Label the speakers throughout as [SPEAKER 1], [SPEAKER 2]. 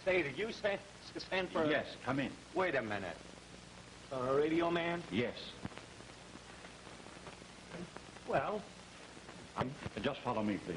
[SPEAKER 1] Say, did you send for...
[SPEAKER 2] Yes, come in.
[SPEAKER 1] Wait a minute. A radio man?
[SPEAKER 2] Yes.
[SPEAKER 1] Well,
[SPEAKER 2] Just follow me, please.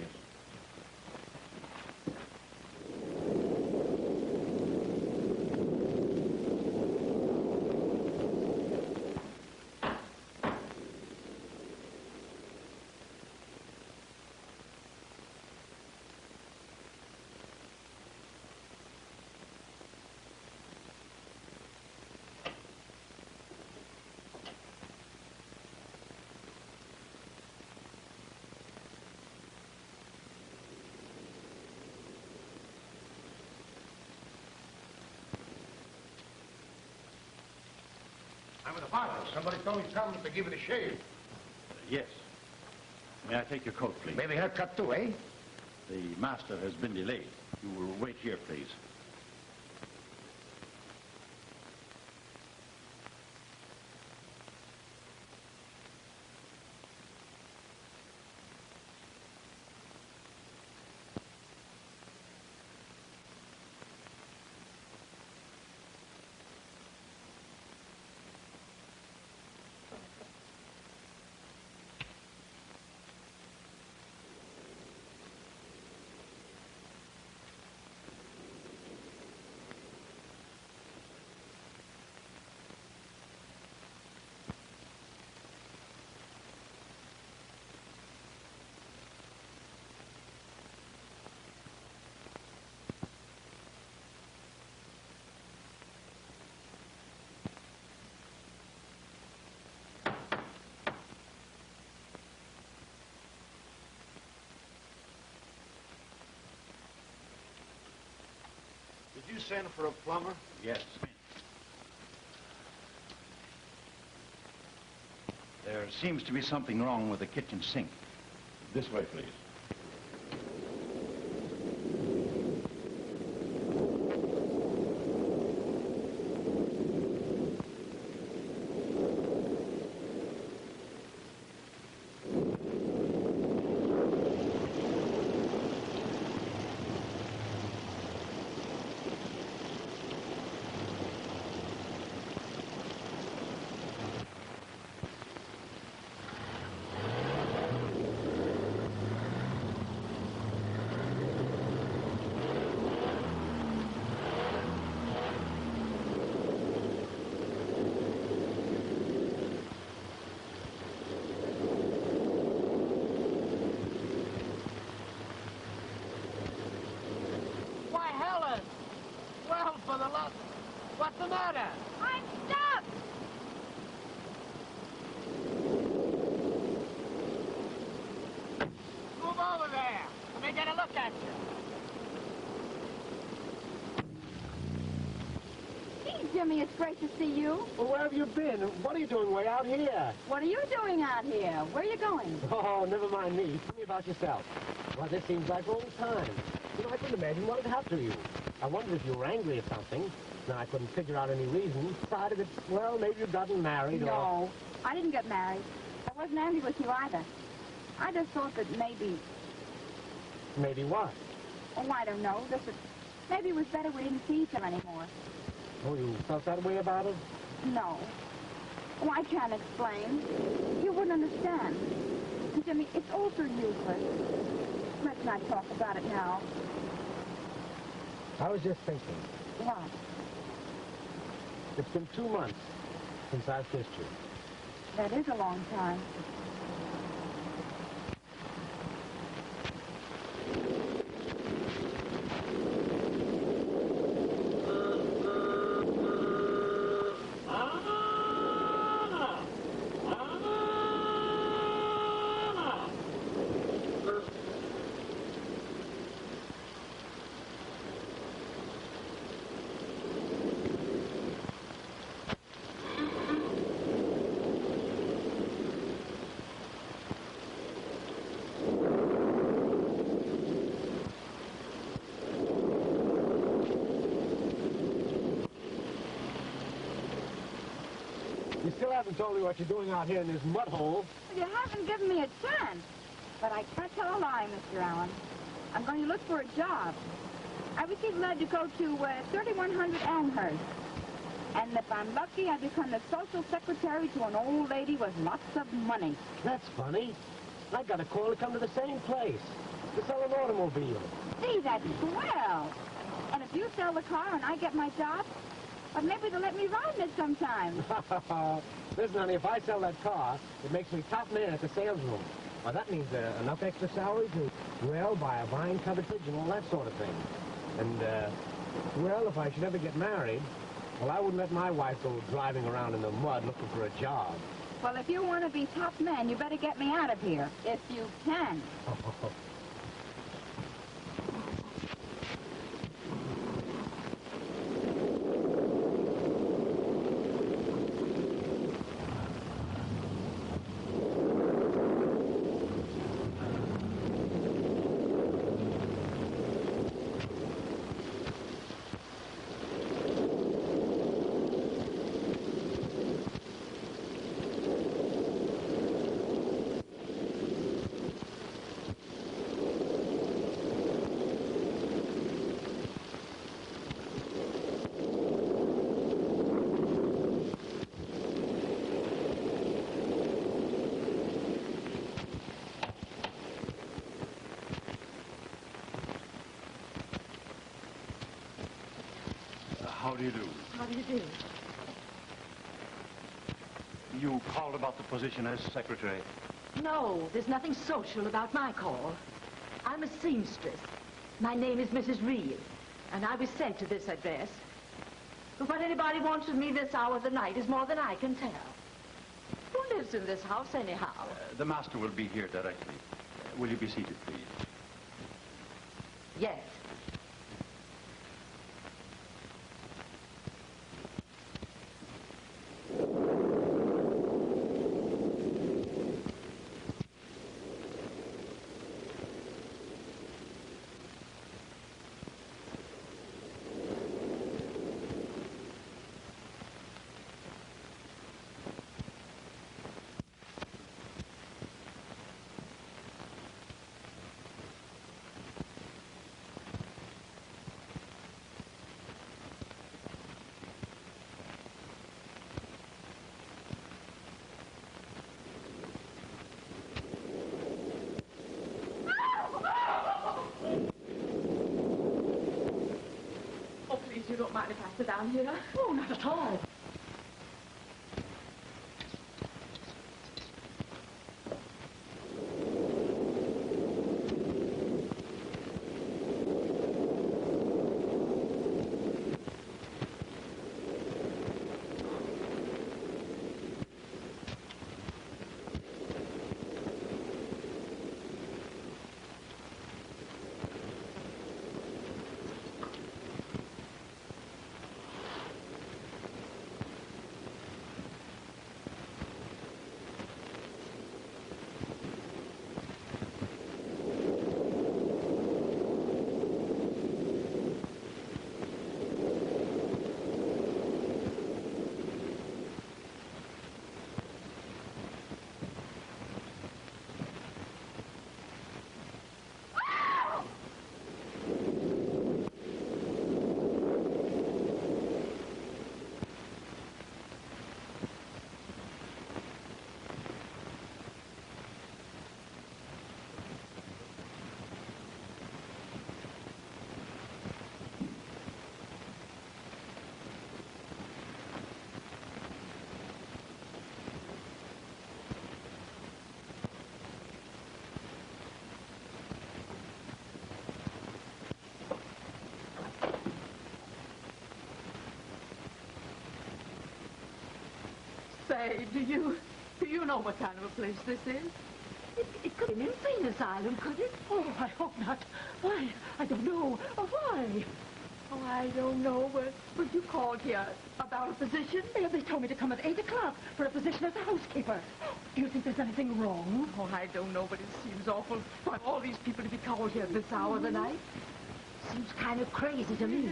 [SPEAKER 3] I'm at the barber. Somebody told me to come to give it a shave.
[SPEAKER 2] Yes. May I take your coat, please?
[SPEAKER 3] Maybe a haircut too, eh?
[SPEAKER 2] The master has been delayed. You will wait here, please.
[SPEAKER 3] Did you send for a plumber?
[SPEAKER 2] Yes. There seems to be something wrong with the kitchen sink. This way, please.
[SPEAKER 3] What's the matter?
[SPEAKER 4] I'm stuck!
[SPEAKER 3] Move over there. Let me get a look at you.
[SPEAKER 4] Gee, Jimmy, it's great to see you.
[SPEAKER 5] Well, where have you been? What are you doing way out here?
[SPEAKER 4] What are you doing out here? Where are you going?
[SPEAKER 5] Oh, never mind me. Tell me about yourself. Well, this seems like old times. You know, I couldn't imagine what had happened to you. I wondered if you were angry or something. Now, I couldn't figure out any reason. Decided that, well, maybe you'd gotten married or...
[SPEAKER 4] No, I didn't get married. I wasn't angry with you either. I just thought that maybe...
[SPEAKER 5] Maybe what?
[SPEAKER 4] Oh, I don't know. Just that maybe it was better we didn't see each other anymore.
[SPEAKER 5] Oh, you felt that way about it?
[SPEAKER 4] No. Oh, I can't explain. You wouldn't understand. And, Jimmy, it's all so useless. Let's not talk about it now.
[SPEAKER 5] I was just thinking.
[SPEAKER 4] What?
[SPEAKER 5] It's been 2 months since I've kissed you.
[SPEAKER 4] That is a long time.
[SPEAKER 5] You still haven't told me what you're doing out here in this mud hole.
[SPEAKER 4] You haven't given me a chance. But I can't tell a lie, Mr. Allen. I'm going to look for a job. I received lead to go to 3100 Elmhurst. And if I'm lucky, I become the social secretary to an old lady with lots of money.
[SPEAKER 5] That's funny. I got a call to come to the same place to sell an automobile.
[SPEAKER 4] See, that's swell. And if you sell the car and I get my job, well, maybe they'll let me ride in it sometime.
[SPEAKER 5] Listen, honey, if I sell that car, it makes me top man at the sales room. Well, that means enough extra salary to, well, buy a vine-covered fridge and all that sort of thing. And, well, if I should ever get married, well, I wouldn't let my wife go driving around in the mud looking for a job.
[SPEAKER 4] Well, if you want to be top man, you better get me out of here, if you can.
[SPEAKER 2] How do you do?
[SPEAKER 6] How do you do?
[SPEAKER 2] You called about the position as secretary.
[SPEAKER 6] No, there's nothing social about my call. I'm a seamstress. My name is Mrs. Reed, and I was sent to this address. But what anybody wants of me this hour of the night is more than I can tell. Who lives in this house anyhow?
[SPEAKER 2] The master will be here directly. Will you be seated, please?
[SPEAKER 6] Yes. You don't mind if I sit down here?
[SPEAKER 7] Oh, not at all.
[SPEAKER 6] Say, do you know what kind of a place this is? It could be an insane asylum, could it?
[SPEAKER 7] Oh, I hope not. Why? I don't know. Why?
[SPEAKER 6] Oh, I don't know. But you called here about a position?
[SPEAKER 7] They told me to come at 8 o'clock for a position as a housekeeper. Do you think there's anything wrong?
[SPEAKER 6] Oh, I don't know, but it seems awful for all these people to be called here this hour of the night. Seems kind of crazy to me.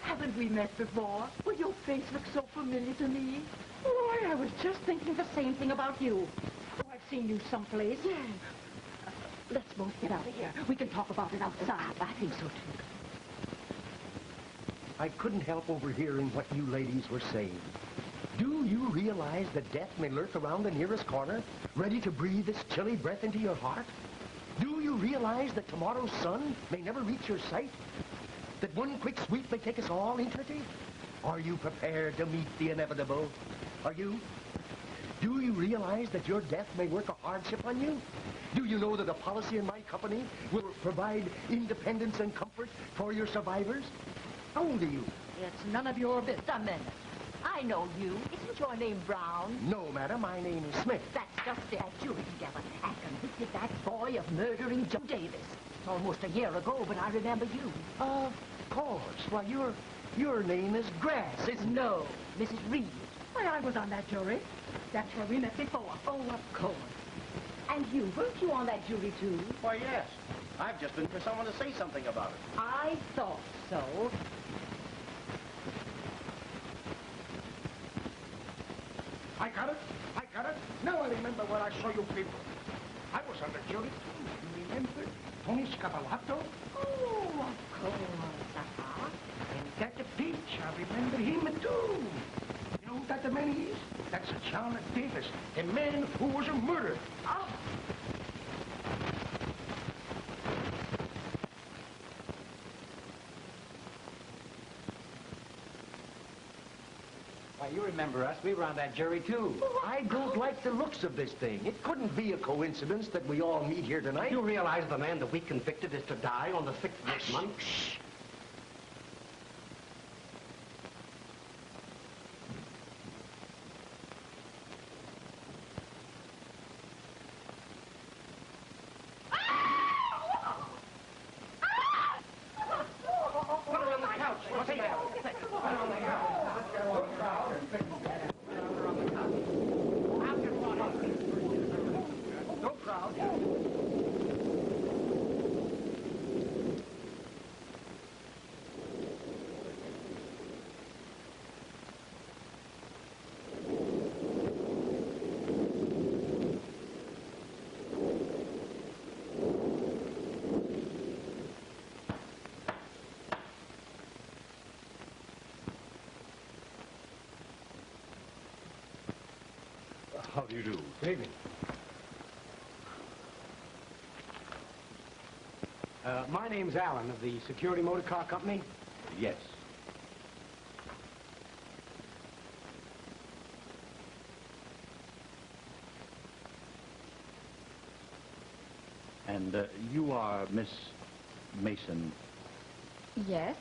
[SPEAKER 6] Haven't we met before? Well, your face looks so familiar to me.
[SPEAKER 7] Oh, I I was just thinking the same thing about you. Oh, I've seen you someplace.
[SPEAKER 6] Yes.
[SPEAKER 7] Let's both get out of here. We can talk about it outside.
[SPEAKER 6] I think so, too.
[SPEAKER 5] I couldn't help overhearing what you ladies were saying. Do you realize that death may lurk around the nearest corner, ready to breathe its chilly breath into your heart? Do you realize that tomorrow's sun may never reach your sight? That one quick sweep may take us all eternity? Are you prepared to meet the inevitable? Are you? Do you realize that your death may work a hardship on you? Do you know that a policy in my company will provide independence and comfort for your survivors? How old are you?
[SPEAKER 6] It's none of your business. A minute. I know you. Isn't your name Brown?
[SPEAKER 5] No, madam, my name is Smith.
[SPEAKER 6] That's just it. That jury together and convicted that boy of murdering Joe Davis. It's almost a year ago, but I remember you.
[SPEAKER 5] Of course. Why, your name is Grass, isn't it?
[SPEAKER 6] No, Mrs. Reed.
[SPEAKER 7] Why, I was on that jury. That's where we met before.
[SPEAKER 6] Oh, of course. And you, weren't you on that jury, too?
[SPEAKER 3] Why, yes. I've just been for someone to say something about it.
[SPEAKER 6] I thought so.
[SPEAKER 3] I got it. Now I remember where I saw you people. I was on the jury, too. You remember? Tony Scapalato?
[SPEAKER 6] Oh, of course.
[SPEAKER 3] And Dr. Peach, I remember him, too. You know who that man is? That's John Davis, the man who was murdered.
[SPEAKER 6] Oh.
[SPEAKER 5] Why, you remember us. We were on that jury, too. I don't like the looks of this thing. It couldn't be a coincidence that we all meet here tonight.
[SPEAKER 8] You realize the man that we convicted is to die on the 6th of this month?
[SPEAKER 5] Shh.
[SPEAKER 2] How do you do?
[SPEAKER 5] Good evening. My name's Alan of the Security Motor Car Company.
[SPEAKER 2] Yes. And you are Miss Mason.
[SPEAKER 4] Yes?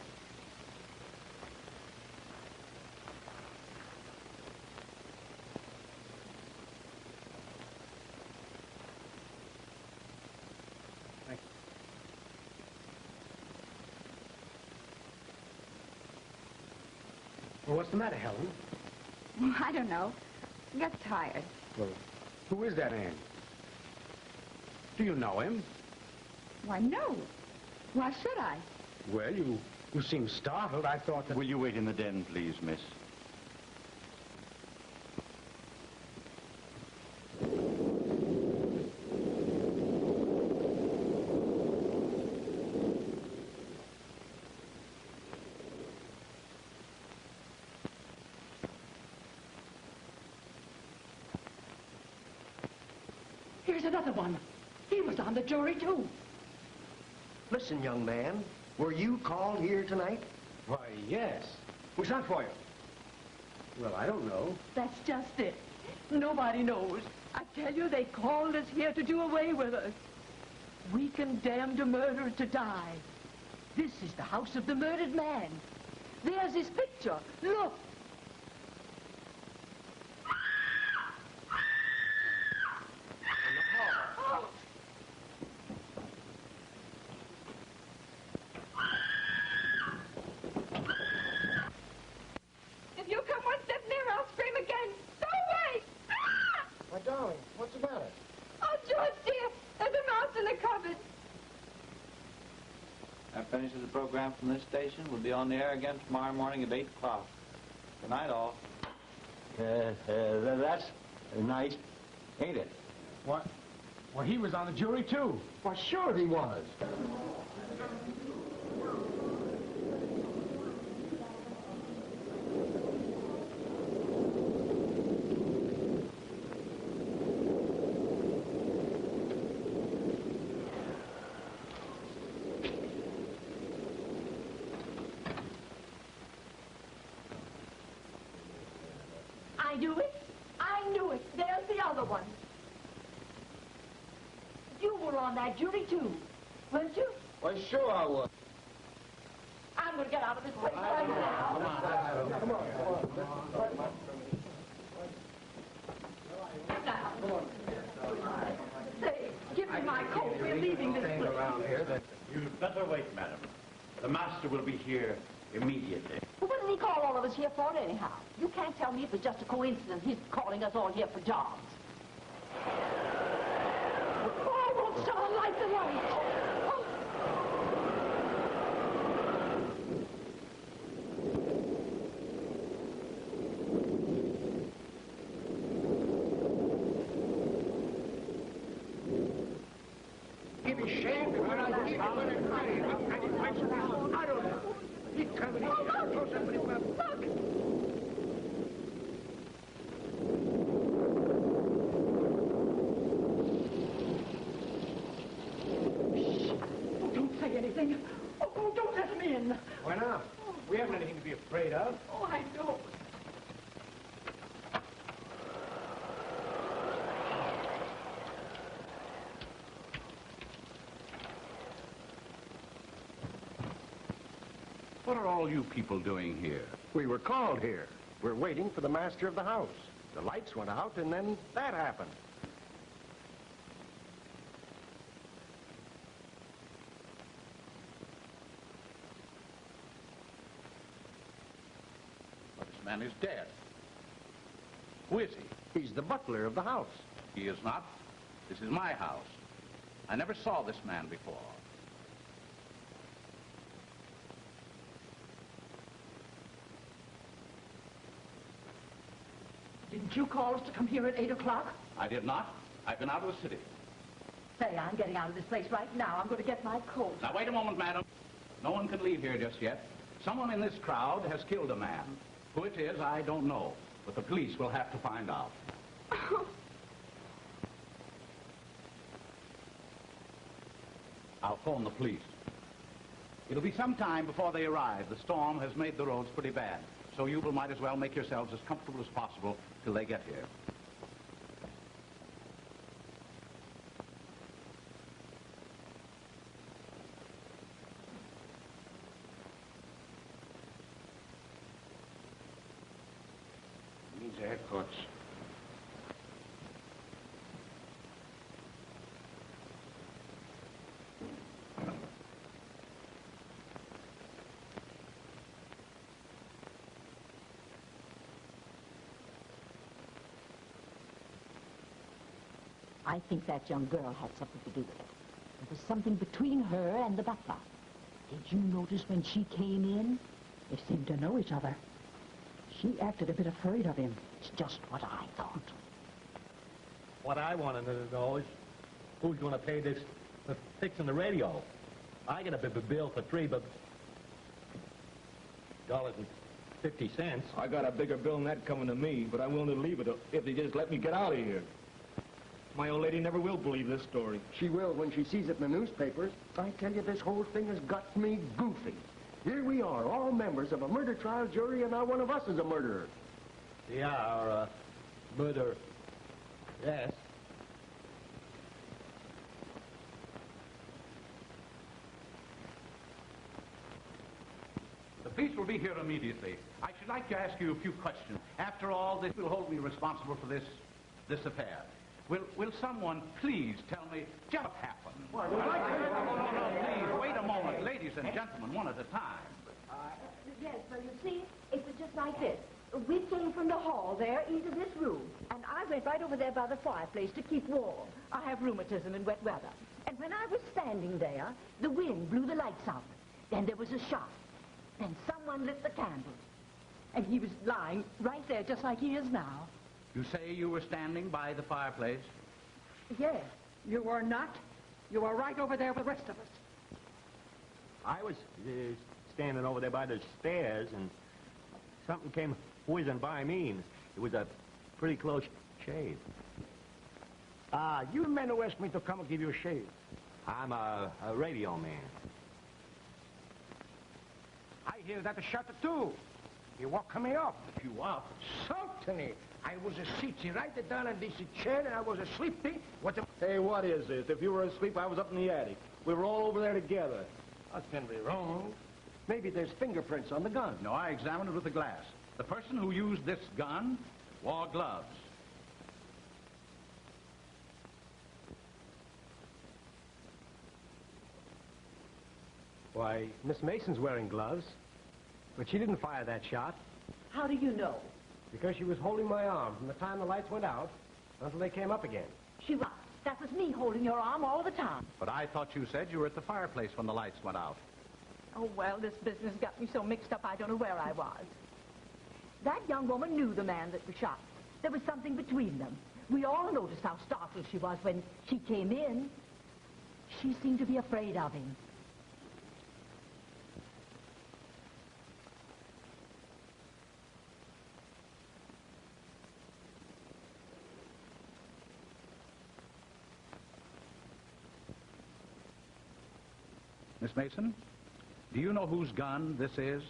[SPEAKER 5] Well, what's the matter, Helen?
[SPEAKER 4] I don't know. I got tired.
[SPEAKER 5] Well, who is that Ann? Do you know him?
[SPEAKER 4] Why, no. Why should I?
[SPEAKER 5] Well, you seem startled. I thought that...
[SPEAKER 2] Will you wait in the den, please, miss?
[SPEAKER 7] Here's another one. He was on the jury, too.
[SPEAKER 5] Listen, young man, were you called here tonight?
[SPEAKER 8] Why, yes. Who's that for you?
[SPEAKER 5] Well, I don't know.
[SPEAKER 6] That's just it. Nobody knows. I tell you, they called us here to do away with us. We condemned a murderer to die. This is the house of the murdered man. There's his picture. Look.
[SPEAKER 4] If you come one step nearer, I'll scream again. Go away! Ah!
[SPEAKER 3] My darling, what's the matter?
[SPEAKER 4] Oh, George, dear, there's a mouse in the cupboard.
[SPEAKER 1] That finishes the program from this station. We'll be on the air again tomorrow morning at 8 o'clock. Good night, all. That's nice, ain't it?
[SPEAKER 3] What? Well, he was on the jury, too.
[SPEAKER 5] Well, sure he was.
[SPEAKER 6] I knew it. I knew it. There's the other one. You were on that jury, too, weren't you?
[SPEAKER 1] Well, sure I was.
[SPEAKER 6] I'm going to get out of this place right now.
[SPEAKER 5] Come on.
[SPEAKER 6] Now. Say, give me my coat. We're leaving this place.
[SPEAKER 2] Around here, that you'd better wait, madam. The master will be here immediately.
[SPEAKER 6] Well, what did he call all of us here for, anyhow? You can't tell me it was just a coincidence he's calling us all here for jobs. Oh, I won't start light the light. Oh.
[SPEAKER 3] Give me shame when I give you when I'm crying. I didn't find something. I don't know. He's coming in here. Throw somebody up.
[SPEAKER 7] Don't say anything. Oh, don't let him in.
[SPEAKER 3] Why not? We haven't anything to be afraid of.
[SPEAKER 7] Oh, I know.
[SPEAKER 2] What are all you people doing here?
[SPEAKER 5] We were called here. We're waiting for the master of the house. The lights went out, and then that happened.
[SPEAKER 2] Well, this man is dead. Who is he?
[SPEAKER 5] He's the butler of the house.
[SPEAKER 2] He is not. This is my house. I never saw this man before.
[SPEAKER 7] Didn't you call us to come here at 8 o'clock?
[SPEAKER 2] I did not. I've been out of the city.
[SPEAKER 6] Say, I'm getting out of this place right now. I'm going to get my coat.
[SPEAKER 2] Now, wait a moment, madam. No one can leave here just yet. Someone in this crowd has killed a man. Who it is, I don't know. But the police will have to find out. I'll phone the police. It'll be some time before they arrive. The storm has made the roads pretty bad. So you might as well make yourselves as comfortable as possible till they get here.
[SPEAKER 3] Needs a headquarters.
[SPEAKER 6] I think that young girl had something to do with it. There was something between her and the butler. Did you notice when she came in? They seemed to know each other. She acted a bit afraid of him. It's just what I thought.
[SPEAKER 1] What I want to know is who's going to pay this for fixing the radio. I get a bill for $3.50.
[SPEAKER 9] I got a bigger bill than that coming to me, but I'm willing to leave it if they just let me get out of here. My old lady never will believe this story.
[SPEAKER 5] She will when she sees it in the newspapers. I tell you, this whole thing has got me goofy. Here we are, all members of a murder trial jury, and now one of us is a murderer.
[SPEAKER 1] Yeah, or murder. Yes.
[SPEAKER 2] The police will be here immediately. I should like to ask you a few questions. After all, this will hold me responsible for this affair. Will someone please tell me just what happened? No, please, wait a moment. Ladies and gentlemen, one at a time.
[SPEAKER 6] Yes, well, you see, it was just like this. We came from the hall there into this room, and I went right over there by the fireplace to keep warm. I have rheumatism in wet weather. And when I was standing there, the wind blew the lights out. Then there was a shot. Then someone lit the candle. And he was lying right there, just like he is now.
[SPEAKER 2] You say you were standing by the fireplace?
[SPEAKER 6] Yes.
[SPEAKER 7] You were not. You were right over there with the rest of us.
[SPEAKER 1] I was standing over there by the stairs, and something came whizzing by me, and it was a pretty close shave.
[SPEAKER 3] You men who asked me to come and give you a shave.
[SPEAKER 1] I'm a radio man.
[SPEAKER 3] I hear that the shutter too. You walking me up.
[SPEAKER 1] You up?
[SPEAKER 3] Certainly. I was asleep. Right down in this chair, and I was asleep. What the...
[SPEAKER 9] Hey, what is this? If you were asleep, I was up in the attic. We were all over there together.
[SPEAKER 3] That can be wrong. Maybe there's fingerprints on the gun.
[SPEAKER 2] No, I examined it with the glass. The person who used this gun wore gloves.
[SPEAKER 5] Why, Miss Mason's wearing gloves, but she didn't fire that shot
[SPEAKER 6] How do you know?
[SPEAKER 5] because she was holding my arm from the time the lights went out until they came up again.
[SPEAKER 6] She was. That was me holding your arm all the time.
[SPEAKER 2] But I thought you said you were at the fireplace when the lights went out.
[SPEAKER 6] Oh, well, this business got me so mixed up I don't know where I was. That young woman knew the man that was shot. There was something between them. We all noticed how startled she was when she came in. She seemed to be afraid of him.
[SPEAKER 2] Miss Mason, do you know whose gun this is?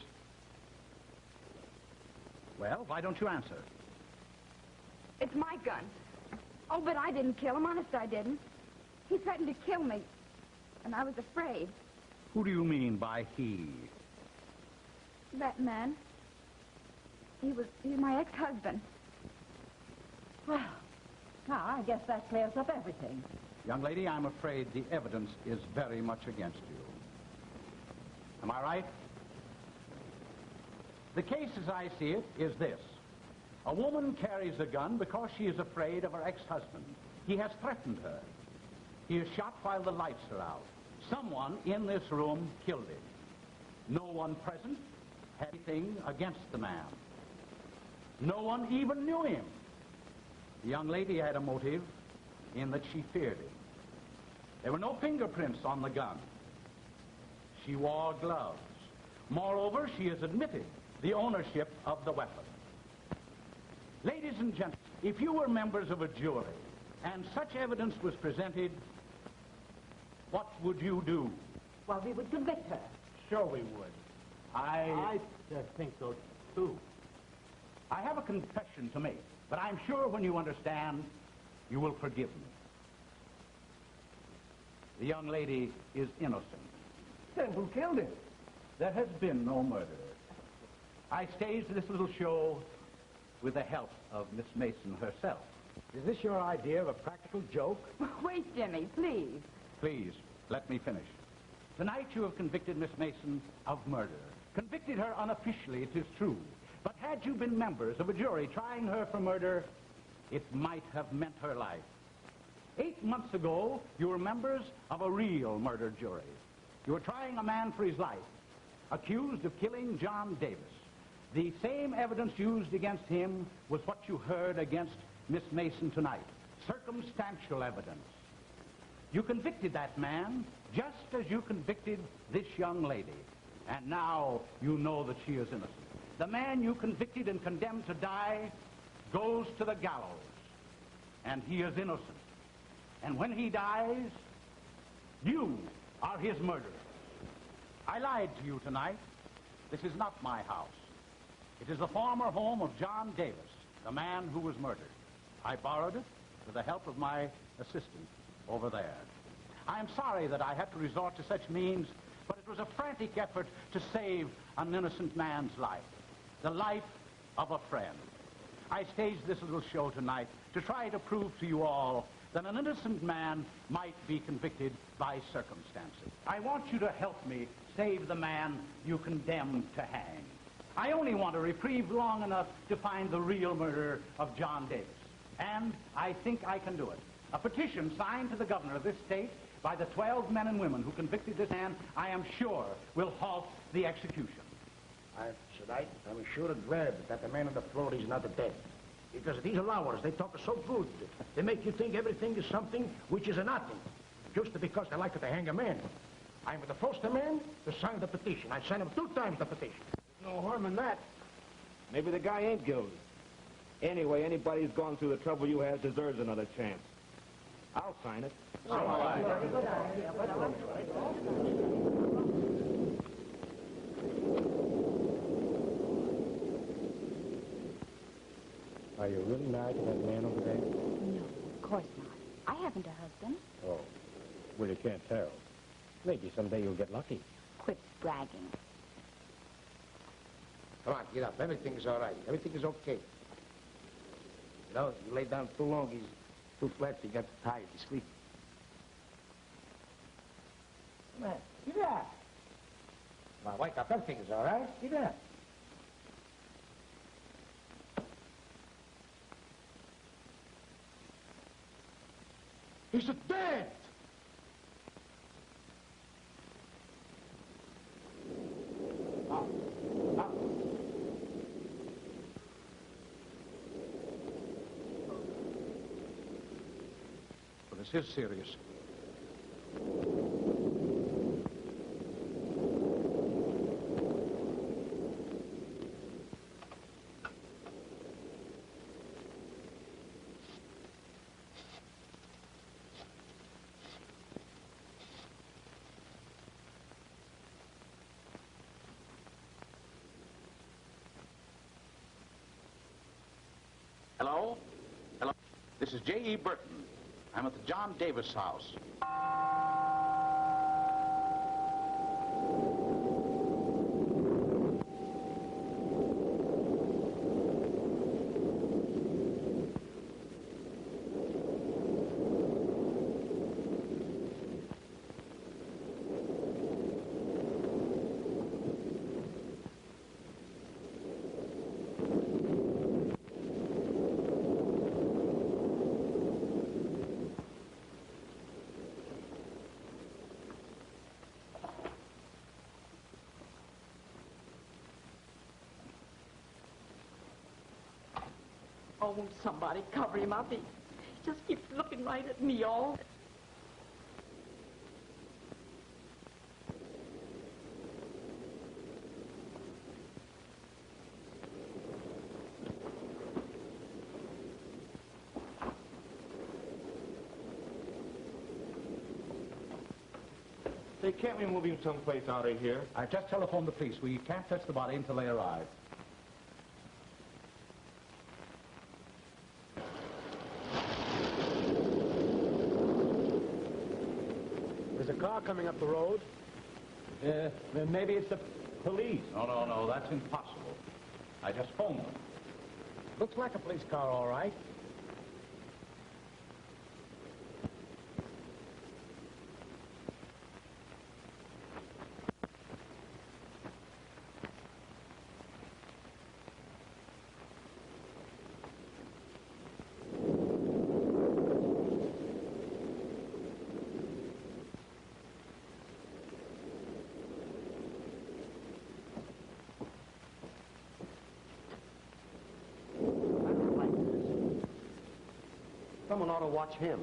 [SPEAKER 2] Well, why don't you answer?
[SPEAKER 4] It's my gun. Oh, but I didn't kill him. Honest, I didn't. He threatened to kill me, and I was afraid.
[SPEAKER 2] Who do you mean by he?
[SPEAKER 4] That man. He's my ex-husband.
[SPEAKER 6] Well, now, I guess that clears up everything.
[SPEAKER 2] Young lady, I'm afraid the evidence is very much against you. Am I right? The case, as I see it, is this. A woman carries a gun because she is afraid of her ex-husband. He has threatened her. He is shot while the lights are out. Someone in this room killed him. No one present had anything against the man. No one even knew him. The young lady had a motive in that she feared him. There were no fingerprints on the gun. She wore gloves. Moreover, she has admitted the ownership of the weapon. Ladies and gentlemen, if you were members of a jury and such evidence was presented, what would you do?
[SPEAKER 6] Well, we would convict her.
[SPEAKER 3] Sure we would.
[SPEAKER 1] I think so, too.
[SPEAKER 2] I have a confession to make, but I'm sure when you understand, you will forgive me. The young lady is innocent.
[SPEAKER 3] Then who killed him?
[SPEAKER 2] There has been no murder. I staged this little show with the help of Miss Mason herself.
[SPEAKER 5] Is this your idea of a practical joke?
[SPEAKER 4] Wait, Jimmy, please.
[SPEAKER 2] Please, let me finish. Tonight you have convicted Miss Mason of murder. Convicted her unofficially, it is true. But had you been members of a jury trying her for murder, it might have meant her life. 8 months ago, you were members of a real murder jury. You were trying a man for his life, accused of killing John Davis. The same evidence used against him was what you heard against Miss Mason tonight. Circumstantial evidence. You convicted that man just as you convicted this young lady. And now you know that she is innocent. The man you convicted and condemned to die goes to the gallows. And he is innocent. And when he dies, you are his murderer. I lied to you tonight. This is not my house. It is the former home of John Davis, the man who was murdered. I borrowed it with the help of my assistant over there. I am sorry that I had to resort to such means, but it was a frantic effort to save an innocent man's life, the life of a friend. I staged this little show tonight to try to prove to you all that an innocent man might be convicted by circumstances. I want you to help me save the man you condemned to hang. I only want a reprieve long enough to find the real murderer of John Davis. And I think I can do it. A petition signed to the governor of this state by the 12 men and women who convicted this man, I am sure, will halt the execution.
[SPEAKER 3] I'm sure glad that the man on the floor is not dead. Because these allowers, they talk so good. They make you think everything is something which is a nothing. Just because they like to hang a man. I'm the first man to sign the petition. I signed him 2 times the petition.
[SPEAKER 9] No harm in that. Maybe the guy ain't guilty. Anyway, anybody who's gone through the trouble you have deserves another chance. I'll sign it.
[SPEAKER 5] Are you really married to that man over there?
[SPEAKER 4] No, of course not. I haven't a husband.
[SPEAKER 5] Oh. Well, you can't tell. Maybe someday you'll get lucky.
[SPEAKER 4] Quit bragging.
[SPEAKER 3] Come on, get up. Everything's all right. Everything is okay. You know, you lay down too long, he's too flat, he got tired, he's sleeping. Come on, get up. Come on, wake up. Everything's all right. Get up. He's dead!
[SPEAKER 2] But this is serious. Hello? Hello? This is J.E. Burton. I'm at the John Davis house.
[SPEAKER 6] Oh, won't somebody cover him up? He just keeps looking right at me all.
[SPEAKER 9] Say, can't we move him someplace out of here?
[SPEAKER 2] I just telephoned the police. We can't touch the body until they arrive.
[SPEAKER 5] There's a car coming up the road.
[SPEAKER 1] Maybe it's the police.
[SPEAKER 2] No, that's impossible. I just phoned them.
[SPEAKER 5] Looks like a police car, all right.
[SPEAKER 8] Someone ought to watch him.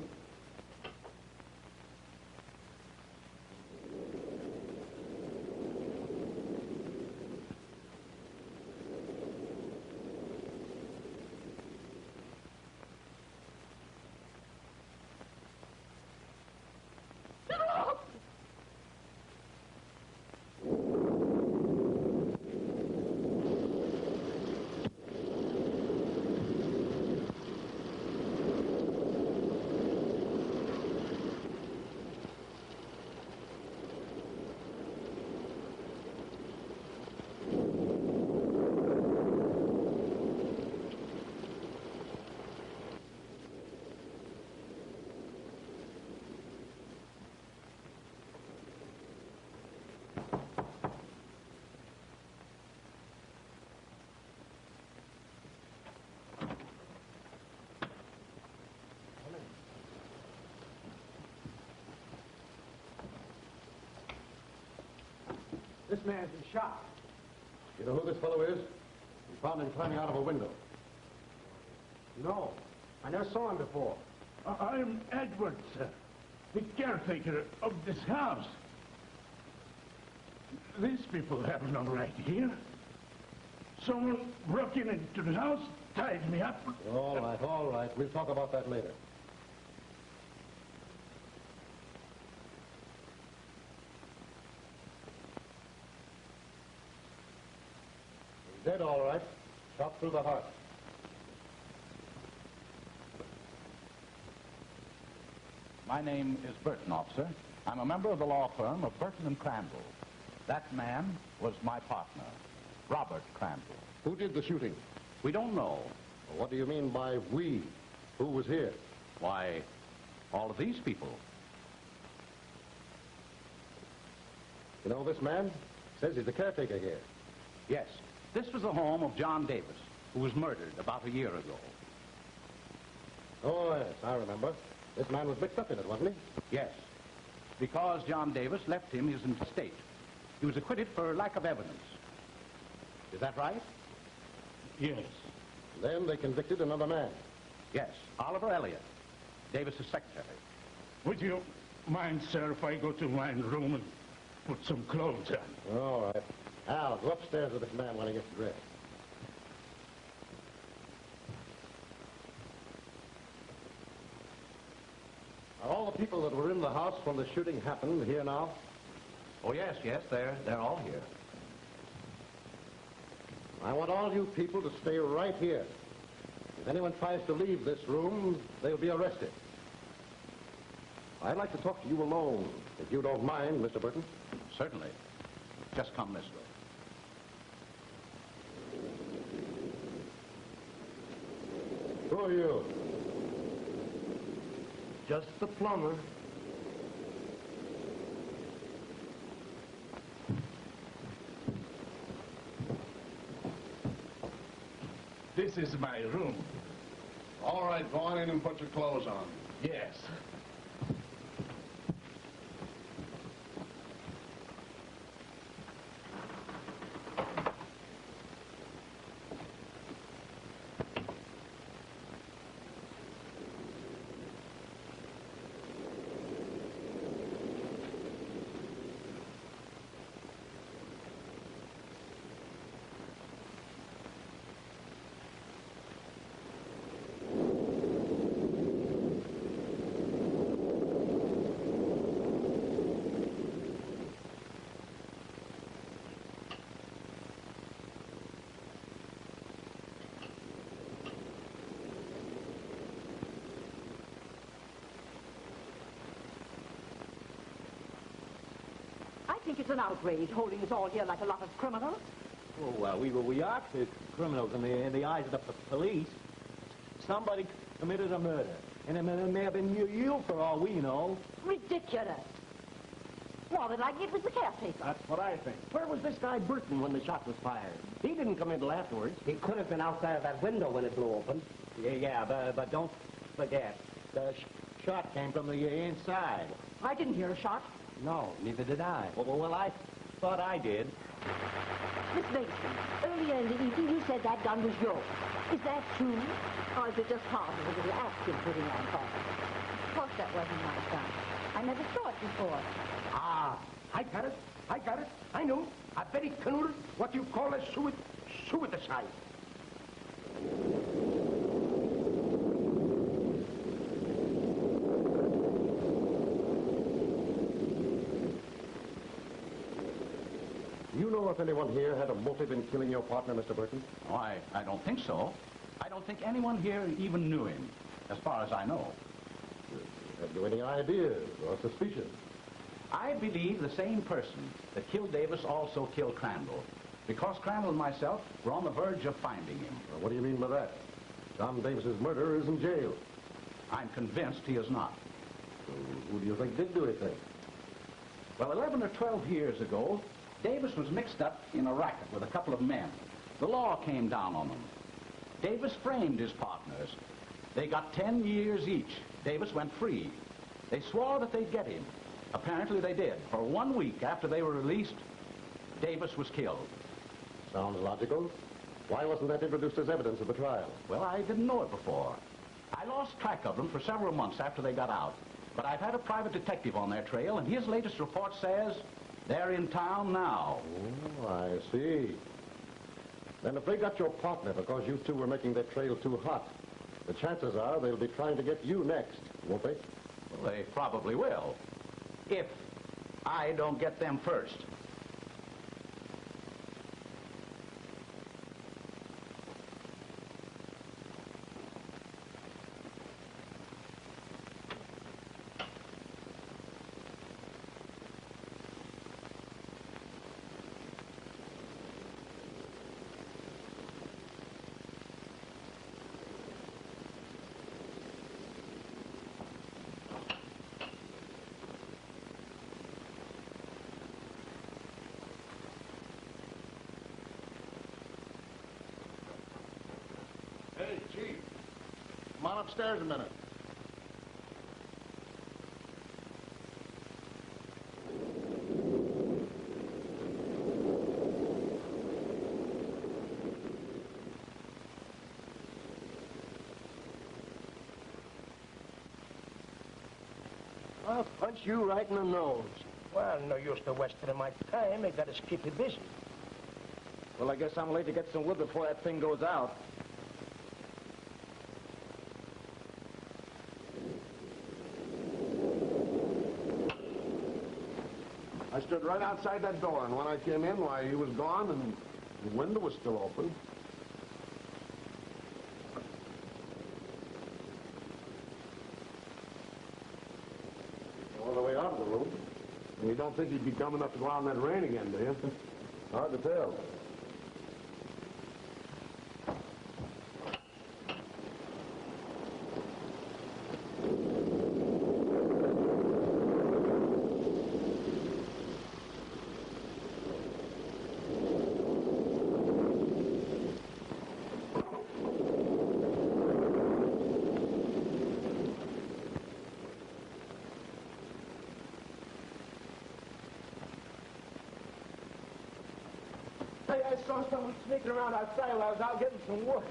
[SPEAKER 5] This man's been shot.
[SPEAKER 10] You know who this fellow is? We found him climbing out of a window.
[SPEAKER 3] No, I never saw him before.
[SPEAKER 11] I'm Edward, sir, the caretaker of this house. These people have no right here. Someone broke into the house, tied me up.
[SPEAKER 10] All right, all right. We'll talk about that later. He's dead, all right. Shot through the heart.
[SPEAKER 2] My name is Burton, officer. I'm a member of the law firm of Burton and Crandall. That man was my partner, Robert Crandall.
[SPEAKER 10] Who did the shooting?
[SPEAKER 2] We don't know.
[SPEAKER 10] What do you mean by we? Who was here?
[SPEAKER 2] Why, all of these people.
[SPEAKER 10] You know this man? Says he's the caretaker here.
[SPEAKER 2] Yes, this was the home of John Davis, who was murdered about a year ago.
[SPEAKER 10] Oh, yes, I remember. This man was mixed up in it, wasn't he?
[SPEAKER 2] Yes, because John Davis left him his estate. He was acquitted for lack of evidence. Is that right?
[SPEAKER 11] Yes.
[SPEAKER 10] Then they convicted another man.
[SPEAKER 2] Yes, Oliver Elliott, Davis's secretary.
[SPEAKER 11] Would you mind, sir, if I go to my room and put some clothes on?
[SPEAKER 10] All right. Al, go upstairs with this man when he gets dressed. Are all the people that were in the house when the shooting happened here now?
[SPEAKER 2] Oh, yes, they're all here.
[SPEAKER 10] I want all you people to stay right here. If anyone tries to leave this room, they'll be arrested. I'd like to talk to you alone, if you don't mind, Mr. Burton.
[SPEAKER 2] Certainly. Just come this way.
[SPEAKER 10] Who are you?
[SPEAKER 3] Just the plumber.
[SPEAKER 11] This is my room.
[SPEAKER 12] All right, go on in and put your clothes on.
[SPEAKER 11] Yes.
[SPEAKER 6] I think it's an outrage holding us all here like a lot of criminals.
[SPEAKER 1] Oh, well, we are criminals in the eyes of the police. Somebody committed a murder. And it may have been you for all we know.
[SPEAKER 6] Ridiculous. More than likely it was the caretaker.
[SPEAKER 3] That's what I think. Where was this guy Burton when the shot was fired? He didn't come in till afterwards.
[SPEAKER 5] He could have been outside of that window when it blew open.
[SPEAKER 1] Yeah, but don't forget, the shot came from the inside.
[SPEAKER 6] I didn't hear a shot.
[SPEAKER 1] No, neither did I. Well, I thought I did.
[SPEAKER 6] Miss Mason, earlier in the evening you said that gun was yours. Is that true? Or is it just part of a little act you're putting on for?
[SPEAKER 4] Of course that wasn't my gun. I never saw it before.
[SPEAKER 3] Ah, I got it. I knew. I bet he committed what you call a suicide.
[SPEAKER 10] Do you know if anyone here had a motive in killing your partner, Mr. Burton?
[SPEAKER 2] Oh, I don't think so. I don't think anyone here even knew him, as far as I know.
[SPEAKER 10] Have you any ideas or suspicions?
[SPEAKER 2] I believe the same person that killed Davis also killed Crandall, because Crandall and myself were on the verge of finding him.
[SPEAKER 10] Well, what do you mean by that? John Davis's murderer is in jail.
[SPEAKER 2] I'm convinced he is not.
[SPEAKER 10] So who do you think did do anything?
[SPEAKER 2] Well, 11 or 12 years ago, Davis was mixed up in a racket with a couple of men. The law came down on them. Davis framed his partners. They got 10 years each. Davis went free. They swore that they'd get him. Apparently they did. For 1 week after they were released, Davis was killed.
[SPEAKER 10] Sounds logical. Why wasn't that introduced as evidence at the trial?
[SPEAKER 2] Well, I didn't know it before. I lost track of them for several months after they got out. But I've had a private detective on their trail, and his latest report says they're in town now.
[SPEAKER 10] Oh, I see. Then if they got your partner because you two were making their trail too hot, the chances are they'll be trying to get you next, won't they?
[SPEAKER 2] Well, they probably will. If I don't get them first.
[SPEAKER 12] Hey, Chief. Come on upstairs a minute.
[SPEAKER 5] I'll punch you right in the nose.
[SPEAKER 3] Well, no use to wasting my time. I gotta keep it busy.
[SPEAKER 9] Well, I guess I'm late to get some wood before that thing goes out.
[SPEAKER 12] I stood right outside that door, and when I came in, why, he was gone, and the window was still open.
[SPEAKER 10] All the way out of the room.
[SPEAKER 12] And you don't think he'd be dumb enough to go out in that rain again, do you?
[SPEAKER 10] Hard to tell.
[SPEAKER 5] Hey, I saw someone sneaking around outside while I was out getting some wood.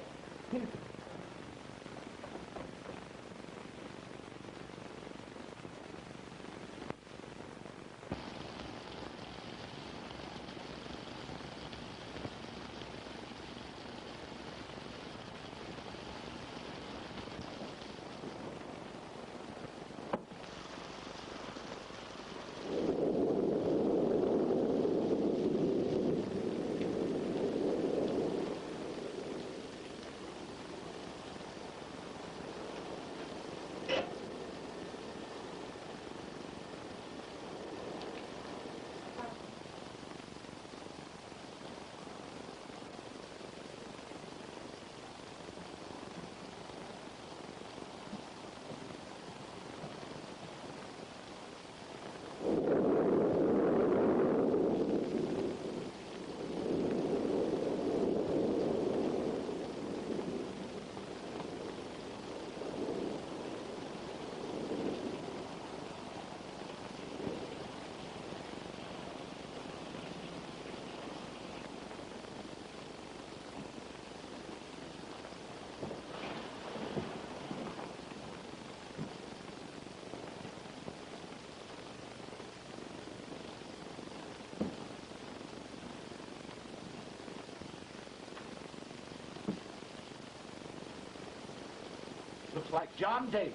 [SPEAKER 2] Looks like John Davis.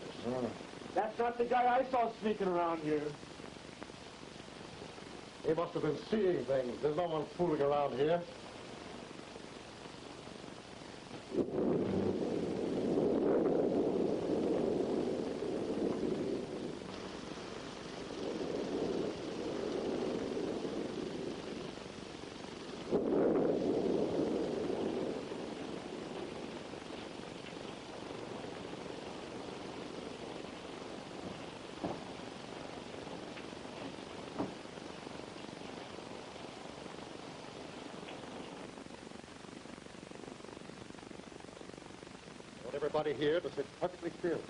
[SPEAKER 5] That's not the guy I saw sneaking around here.
[SPEAKER 10] He must have been seeing things. There's no one fooling around here. Everybody here to sit perfectly still.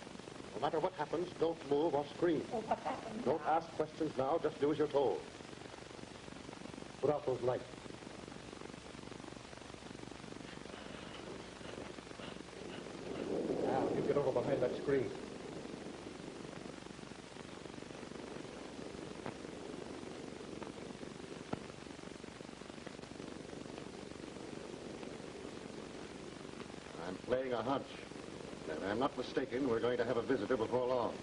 [SPEAKER 10] No matter what happens, don't move or scream.
[SPEAKER 7] Oh, what happened?
[SPEAKER 10] Don't ask questions now, just do as you're told. Put out those lights. Laying a hunch. If I'm not mistaken, we're going to have a visitor before long.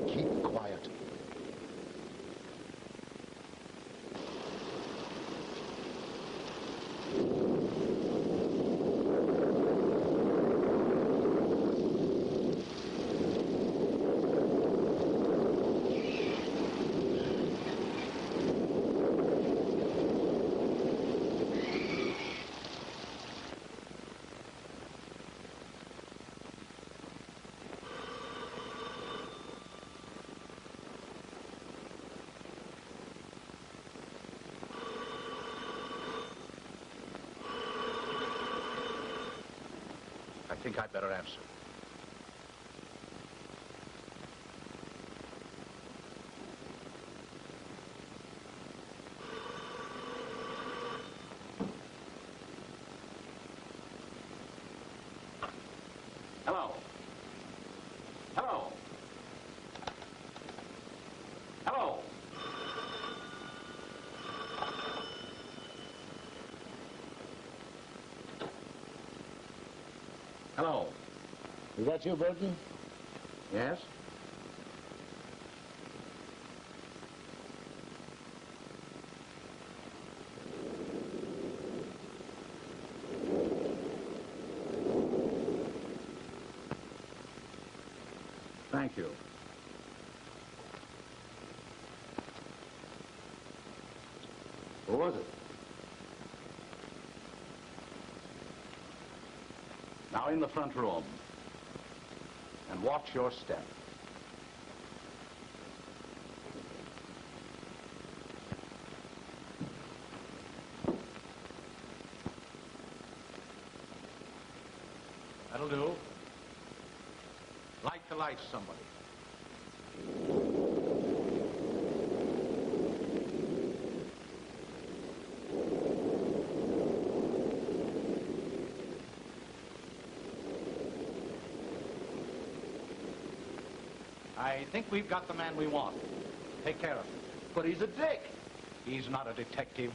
[SPEAKER 10] Keep quiet.
[SPEAKER 2] I think I'd better answer. Hello. Hello. Hello. Hello.
[SPEAKER 11] Is that you, Burton?
[SPEAKER 2] Yes? Thank you.
[SPEAKER 10] Who was it?
[SPEAKER 2] Now in the front room. And watch your step. That'll do. Light the lights, somebody. I think we've got the man we want. Take care of him. But he's a dick. He's not a detective.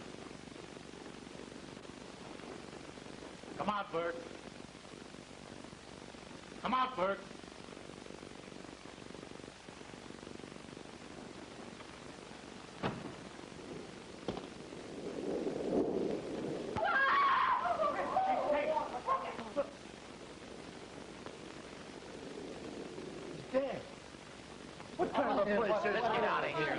[SPEAKER 2] Come out, Bert. Come out, Bert.
[SPEAKER 3] What kind of a place is this?
[SPEAKER 8] Let's get out of here.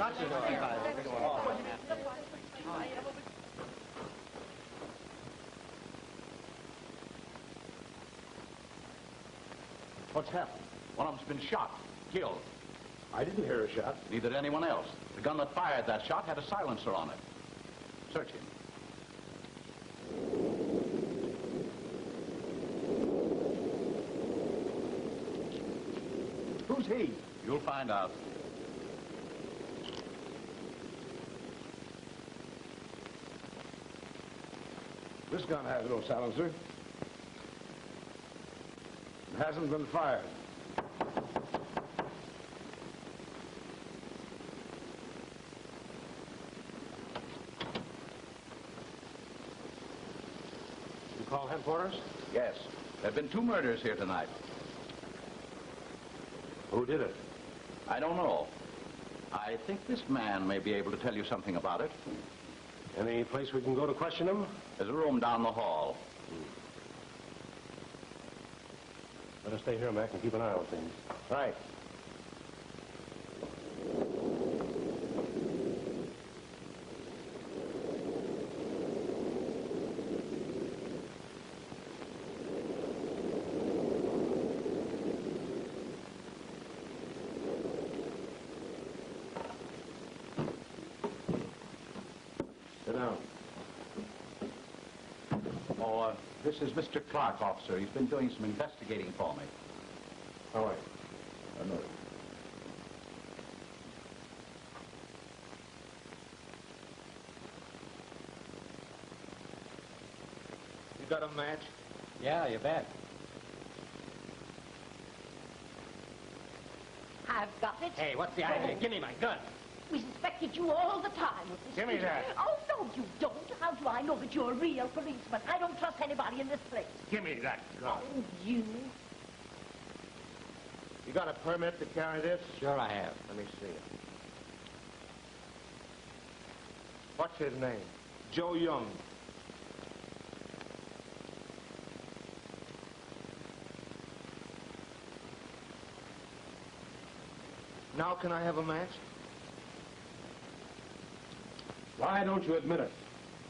[SPEAKER 2] What's happened? One of them's been shot, killed.
[SPEAKER 3] I didn't hear a shot.
[SPEAKER 2] Neither did anyone else. The gun that fired that shot had a silencer on it. Search him.
[SPEAKER 3] Who's he?
[SPEAKER 2] You'll find out.
[SPEAKER 12] This gun has no silencer. It hasn't been fired.
[SPEAKER 10] You call headquarters?
[SPEAKER 2] Yes. There have been 2 murders here tonight.
[SPEAKER 10] Who did it?
[SPEAKER 2] I don't know. I think this man may be able to tell you something about it.
[SPEAKER 10] Any place we can go to question him?
[SPEAKER 2] There's a room down the hall.
[SPEAKER 10] Better stay here, Mac, and keep an eye on things.
[SPEAKER 3] Right.
[SPEAKER 10] Sit down.
[SPEAKER 2] Oh, this is Mr. Clark, officer. He's been doing some investigating for me.
[SPEAKER 10] All right.
[SPEAKER 2] I know.
[SPEAKER 3] You got a match?
[SPEAKER 5] Yeah, you bet.
[SPEAKER 6] I've got it.
[SPEAKER 5] Hey, what's the idea? Give me my gun.
[SPEAKER 6] We suspected you all the time with this.
[SPEAKER 5] Give me that.
[SPEAKER 6] Oh, no, you don't. How do I know that you're a real policeman? I don't trust anybody in this place.
[SPEAKER 5] Give me that gun.
[SPEAKER 6] Oh, you.
[SPEAKER 10] You got a permit to carry this?
[SPEAKER 5] Sure I have.
[SPEAKER 10] Let me see it. What's his name?
[SPEAKER 9] Joe Young.
[SPEAKER 10] Now can I have a match?
[SPEAKER 9] Why don't you admit it?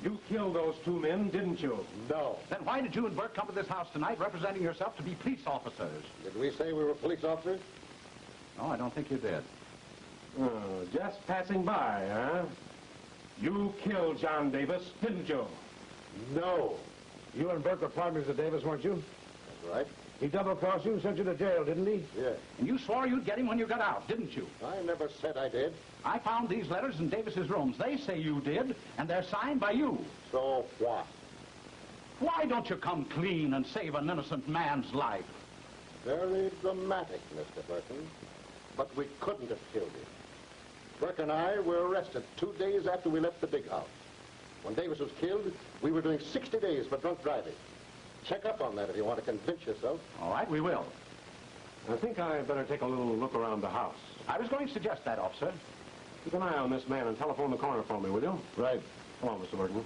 [SPEAKER 9] You killed those two men, didn't you?
[SPEAKER 10] No.
[SPEAKER 2] Then why did you and Bert come to this house tonight representing yourself to be police officers?
[SPEAKER 10] Did we say we were police officers?
[SPEAKER 2] No, I don't think you did.
[SPEAKER 9] Oh, just passing by, huh? You killed John Davis, didn't you?
[SPEAKER 10] No.
[SPEAKER 3] You and Bert were partners of Davis, weren't you?
[SPEAKER 10] That's right.
[SPEAKER 3] He double-crossed you and sent you to jail, didn't he?
[SPEAKER 10] Yeah.
[SPEAKER 2] And you swore you'd get him when you got out, didn't you?
[SPEAKER 10] I never said I did.
[SPEAKER 2] I found these letters in Davis's rooms. They say you did, and they're signed by you.
[SPEAKER 10] So what?
[SPEAKER 2] Why don't you come clean and save an innocent man's life?
[SPEAKER 10] Very dramatic, Mr. Burton. But we couldn't have killed him. Burke and I were arrested 2 days after we left the big house. When Davis was killed, we were doing 60 days for drunk driving. Check up on that if you want to convince yourself.
[SPEAKER 2] All right, we will.
[SPEAKER 9] I think I better take a little look around the house.
[SPEAKER 2] I was going to suggest that, officer.
[SPEAKER 9] Keep an eye on this man and telephone the coroner for me, will you?
[SPEAKER 10] Right.
[SPEAKER 9] Come on, Mr. Burton.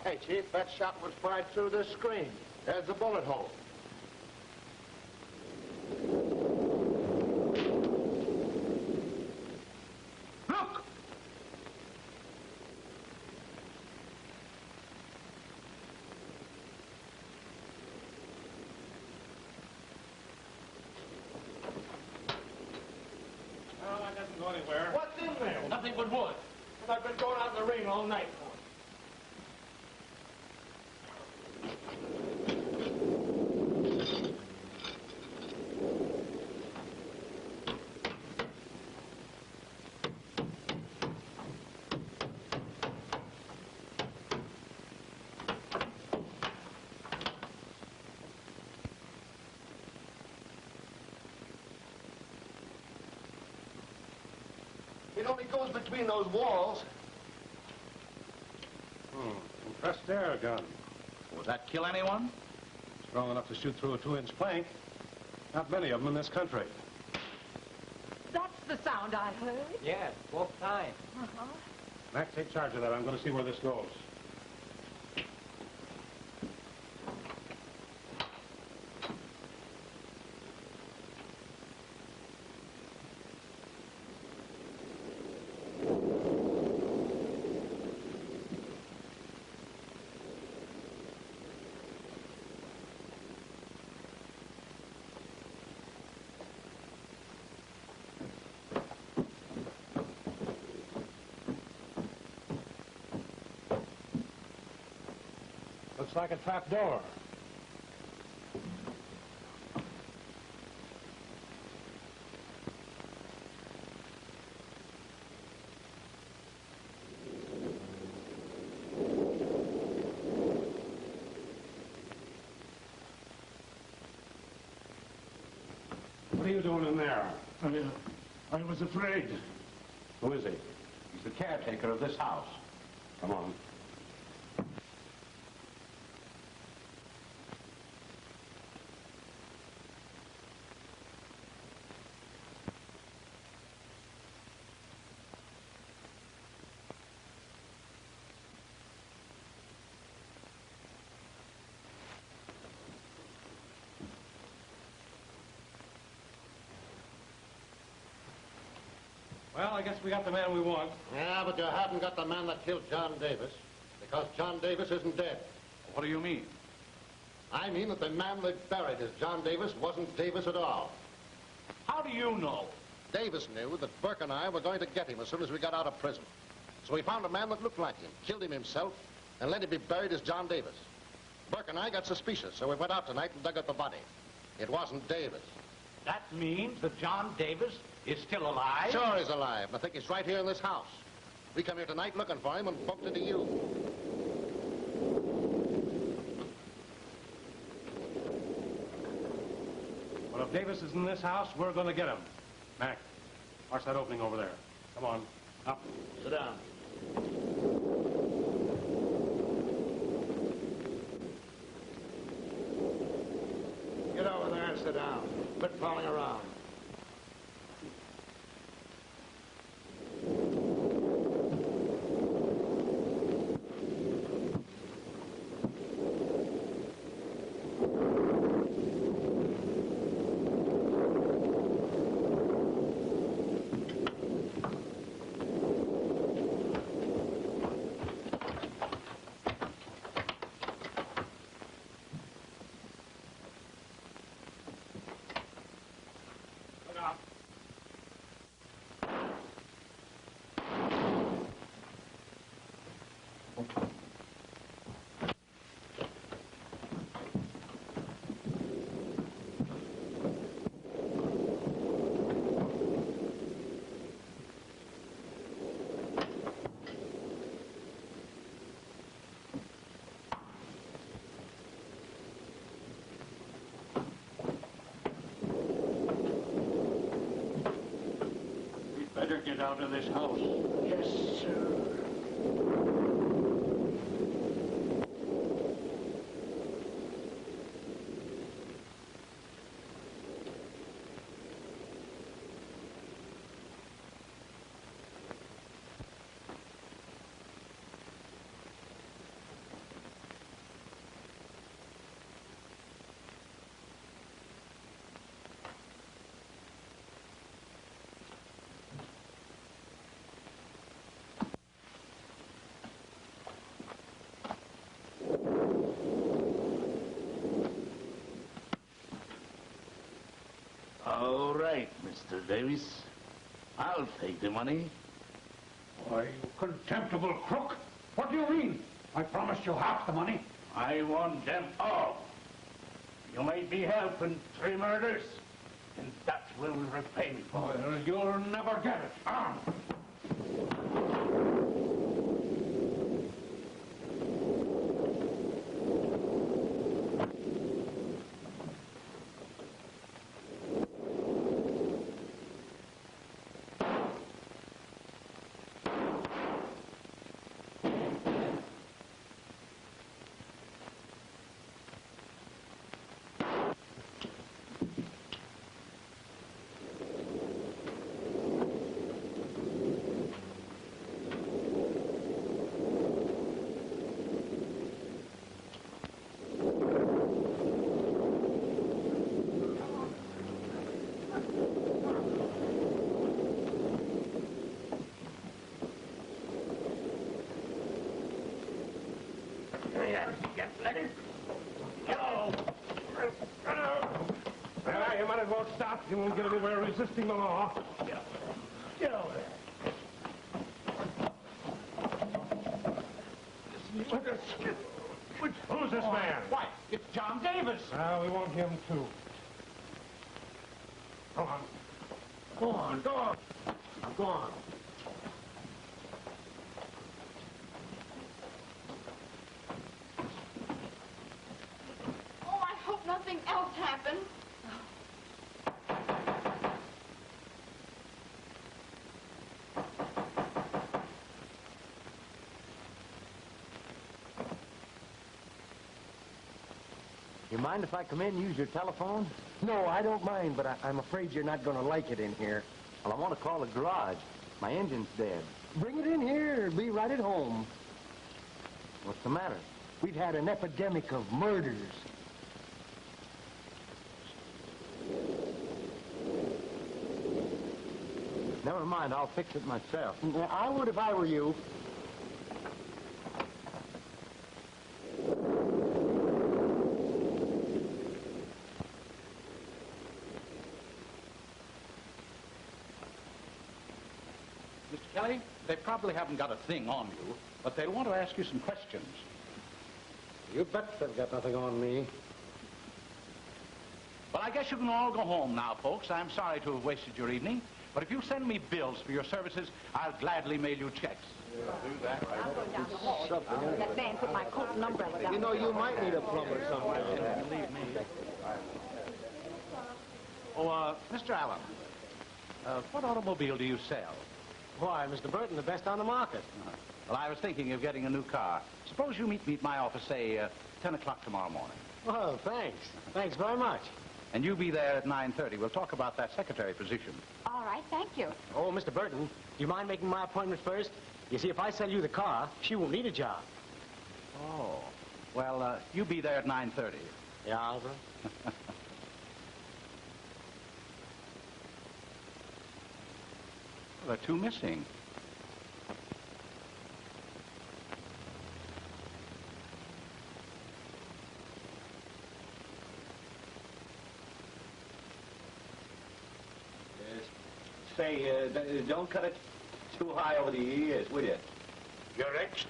[SPEAKER 10] Hey, Chief, that shot was fired through this screen. There's the bullet hole.
[SPEAKER 2] Look!
[SPEAKER 9] Well, that doesn't go anywhere.
[SPEAKER 3] What's in there?
[SPEAKER 9] Nothing but wood.
[SPEAKER 3] And I've been going out in the rain all night.
[SPEAKER 12] It only goes between those walls.
[SPEAKER 9] Compressed air gun.
[SPEAKER 2] Would that kill anyone?
[SPEAKER 9] Strong enough to shoot through a 2-inch plank. Not many of them in this country.
[SPEAKER 6] That's the sound I heard.
[SPEAKER 5] Yes, both times.
[SPEAKER 6] Uh-huh.
[SPEAKER 9] Mac, take charge of that. I'm going to see where this goes. Looks like a trap door. What are you doing in there?
[SPEAKER 11] I was afraid.
[SPEAKER 9] Who is he?
[SPEAKER 2] He's the caretaker of this house.
[SPEAKER 9] Come on. Well, I guess we got the man we want.
[SPEAKER 10] Yeah, but you haven't got the man that killed John Davis, because John Davis isn't dead.
[SPEAKER 2] What do you mean?
[SPEAKER 10] I mean that the man they buried as John Davis wasn't Davis at all.
[SPEAKER 2] How do you know?
[SPEAKER 10] Davis knew that Burke and I were going to get him as soon as we got out of prison. So we found a man that looked like him, killed him himself, and let him be buried as John Davis. Burke and I got suspicious, so we went out tonight and dug up the body. It wasn't Davis.
[SPEAKER 2] That means that John Davis is still alive?
[SPEAKER 10] Sure he's alive. I think he's right here in this house. We come here tonight looking for him and bumped into you.
[SPEAKER 13] Well, if Davis is in this house, we're going to get him. Mac, watch that opening over there. Come on, up.
[SPEAKER 1] Sit down.
[SPEAKER 12] Get over there and sit down. Quit falling around.
[SPEAKER 11] Better get out of this house.
[SPEAKER 3] Yes, sir.
[SPEAKER 11] All right, Mr. Davis. I'll take the money.
[SPEAKER 2] Why, you contemptible crook. What do you mean? I promised you half the money.
[SPEAKER 11] I want them all. You may be helping 3 murders, and that will repay me for it.
[SPEAKER 2] Well, you'll never get it. Ah.
[SPEAKER 13] Well, you might as well stop. You won't get anywhere resisting the law. Get over there. Who's this man?
[SPEAKER 2] Why, it's John Davis.
[SPEAKER 13] Well, we want him too. Go on.
[SPEAKER 3] Go on, go on. Now, go on.
[SPEAKER 4] Oh, I hope nothing else happens.
[SPEAKER 1] You mind if I come in and use your telephone?
[SPEAKER 3] No, I don't mind, but I'm afraid you're not going to like it in here.
[SPEAKER 1] Well, I want to call the garage. My engine's dead.
[SPEAKER 3] Bring it in here. Be right at home.
[SPEAKER 1] What's the matter?
[SPEAKER 3] We've had an epidemic of murders.
[SPEAKER 1] Never mind, I'll fix it myself.
[SPEAKER 3] Yeah, I would if I were you.
[SPEAKER 2] Mr. Kelly, they probably haven't got a thing on you, but they'll want to ask you some questions.
[SPEAKER 10] You bet they've got nothing on me.
[SPEAKER 2] Well, I guess you can all go home now, folks. I'm sorry to have wasted your evening. But if you send me bills for your services, I'll gladly mail you checks.
[SPEAKER 6] I'm going down the hall. That man put my coat and umbrella down.
[SPEAKER 9] You know, you might need a plumber somewhere.
[SPEAKER 2] Believe me. Oh, Mr. Allen, what automobile do you sell?
[SPEAKER 5] Why, Mr. Burton, the best on the market.
[SPEAKER 2] Well, I was thinking of getting a new car. Suppose you meet me at my office, say, 10 o'clock tomorrow morning.
[SPEAKER 5] Well, thanks. Thanks very much.
[SPEAKER 2] And you be there at 9:30. We'll talk about that secretary position.
[SPEAKER 4] All right, thank you.
[SPEAKER 5] Oh, Mr. Burton, do you mind making my appointment first? You see, if I sell you the car, she won't need a job.
[SPEAKER 2] Oh. Well, you be there at 9:30.
[SPEAKER 5] Yeah, Alva?
[SPEAKER 2] Well, there are two missing.
[SPEAKER 1] Say, don't cut it too high over the ears, will you?
[SPEAKER 3] You're next.